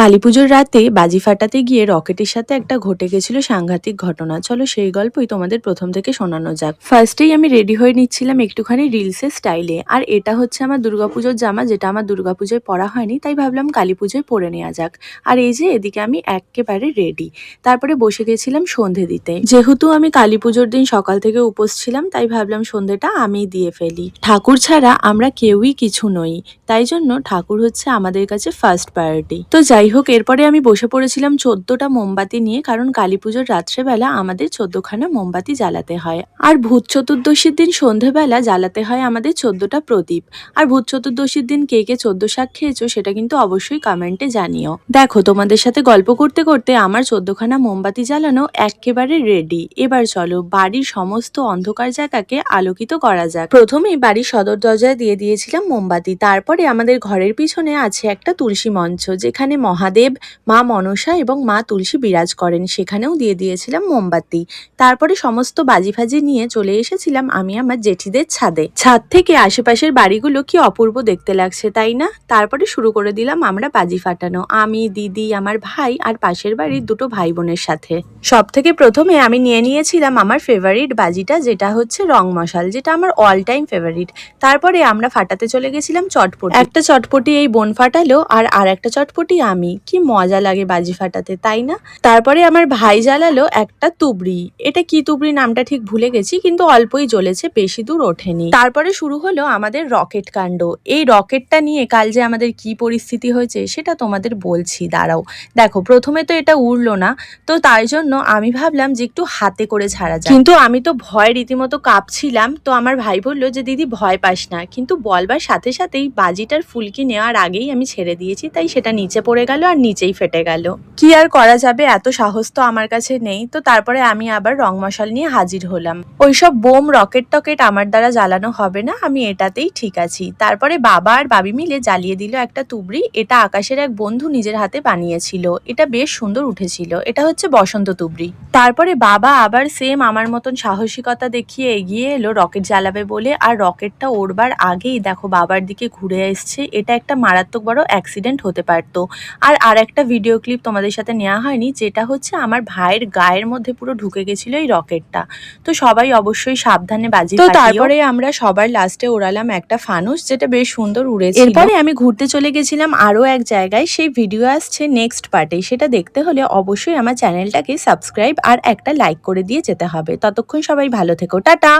কালীপুজোর রাতে বাজি ফাটাতে গিয়ে রকেটের সাথে একটা ঘটে গেছিল সাংঘাতিক ঘটনা। চলো সেই গল্পই তোমাদের প্রথম থেকে শোনানো যাক। ফার্স্টেই আমি রেডি হয়ে নিচ্ছিলাম একটুখানি রিলসের স্টাইলে। আর এটা হচ্ছে আমার দুর্গাপুজোর জামা, যেটা আমার দুর্গাপুজোয় পরা হয়নি, তাই ভাবলাম কালীপুজোয় পরে নেওয়া যাক। আর এই যে এদিকে আমি একেবারে রেডি। তারপরে বসে গেছিলাম সন্ধে দিতে। যেহেতু আমি কালীপুজোর দিন সকাল থেকে উপোস ছিলাম, তাই ভাবলাম সন্ধেটা আমিই দিয়ে ফেলি। ঠাকুর ছাড়া আমরা কেউই কিছু নই, তাই জন্য ঠাকুর হচ্ছে আমাদের কাছে ফার্স্ট প্রায়োরিটি। তো যাই হোক, এরপরে আমি বসে পড়েছিলাম 14টা মোমবাতি নিয়ে, কারণ কালীপুজোর রাত্রেবেলা আমাদের 14খানা মোমবাতি জ্বালাতে হয়। আর ভূত চতুর্দশীর দিন সন্ধেবেলা জ্বালাতে হয় আমাদের 14টা প্রদীপ। আর ভূত চতুর্দশীর দিন কে কে 14 শাক খেয়েছো সেটা কিন্তু অবশ্যই কমেন্টে জানিও। দেখো, তোমাদের সাথে গল্প করতে করতে আমার 14খানা মোমবাতি জ্বালানো একেবারে রেডি। এবার চলো বাড়ির সমস্ত অন্ধকার জায়গাকে আলোকিত করা যাক। প্রথমেই বাড়ির সদর দরজায় দিয়ে দিয়েছিলাম মোমবাতি। তারপরে আমাদের ঘরের পিছনে আছে একটা তুলসী মঞ্চ, যেখানে মহাদেব, মা মনসা এবং মা তুলসী বিরাজ করেন, সেখানেও দিয়ে দিয়েছিলাম মোমবাতি। তারপরে সমস্ত বাজি ফাজি নিয়ে চলে এসেছিলাম আমি আমার জেঠিদের ছাদে। ছাদ থেকে আশেপাশের বাড়িগুলো কি অপূর্ব দেখতে লাগছে, তাই না? তারপরে শুরু করে দিলাম আমরা বাজি ফাটানো, আমি, দিদি, আমার ভাই আর পাশের বাড়ির দুটো ভাই বোনের সাথে। সব থেকে প্রথমে আমি নিয়ে নিয়েছিলাম আমার ফেভারিট বাজিটা, যেটা হচ্ছে রং মশাল, যেটা আমার অল টাইম ফেভারিট। তারপরে আমরা ফাটাতে চলে গেছিলাম চটপটি। একটা চটপটি এই বোন ফাটালো আর একটা চটপটি আমি। কি মজা লাগে বাজি ফাটাতে, তাই না? তারপরে আমার ভাই জ্বালালো একটা তুবড়ি। এটা কি তুবড়ি নামটা ঠিক ভুলে গেছি, কিন্তু অল্পই জ্বলেছে, বেশি দূর ওঠেনি। তারপরে শুরু হলো আমাদের রকেট কাণ্ড। এই রকেটটা নিয়ে কাল যে আমাদের কি পরিস্থিতি হয়েছে সেটা তোমাদের বলছি, দাঁড়াও। দেখো, প্রথমে তো এটা উড়লো না, তো তাই জন্য আমি ভাবলাম যে একটু হাতে করে ছাড়া যায়, কিন্তু আমি তো ভয় রীতিমতো কাঁপছিলাম। তো আমার ভাই বললো যে দিদি ভয় পাস না, কিন্তু বলবার সাথে সাথেই বাজিটার ফুলকি নেওয়ার আগেই আমি ছেড়ে দিয়েছি, তাই সেটা নিচে পড়ে গেল আর নিচেই ফেটে গেল। কি আর করা যাবে, এত সাহস তো আমার কাছে নেই। তো তারপরে আমি আবার রং মশাল নিয়ে হাজির হলাম। ওইসব বোম রকেট টকেট আমার দ্বারা জ্বালানো হবে না, আমি এটাতেই ঠিক আছি। তারপরে বাবা আর বাবি মিলে জ্বালিয়ে দিল একটা তুবড়ি। এটা আকাশের এক বন্ধু নিজের হাতে বানিয়েছিল, এটা বেশ সুন্দর উঠেছিল। এটা হচ্ছে বসন্ত তুবড়ি। তারপরে বাবা আবার সেম আমার মতন সাহসিকতা দেখিয়ে এগিয়ে এলো রকেট জ্বালাবে বলে। আর রকেটটা ওড়বার আগেই দেখো বাবার দিকে ঘুরে এসছে। এটা একটা মারাত্মক বড় অ্যাক্সিডেন্ট হতে পারতো। আর একটা ভিডিও ক্লিপ তোমাদের সাথে নেওয়া হয়নি, যেটা হচ্ছে আমার ভাইয়ের গায়ের মধ্যে পুরো ঢুকে গেছিল এই রকেটটা। তো সবাই অবশ্যই সাবধানে বাজি ফাটিও। তো তারপরে আমরা সবার লাস্টে ওড়ালাম একটা ফানুস, যেটা বেশ সুন্দর উড়েছিল। এরপরে আমি ঘুরতে চলে গেছিলাম আরো এক জায়গায়, সেই ভিডিও আসছে নেক্সট পার্টে। সেটা দেখতে হলে অবশ্যই আমার চ্যানেলটাকে সাবস্ক্রাইব আর একটা লাইক করে দিয়ে যেতে হবে। ততক্ষণ সবাই ভালো থেকো, টাটা।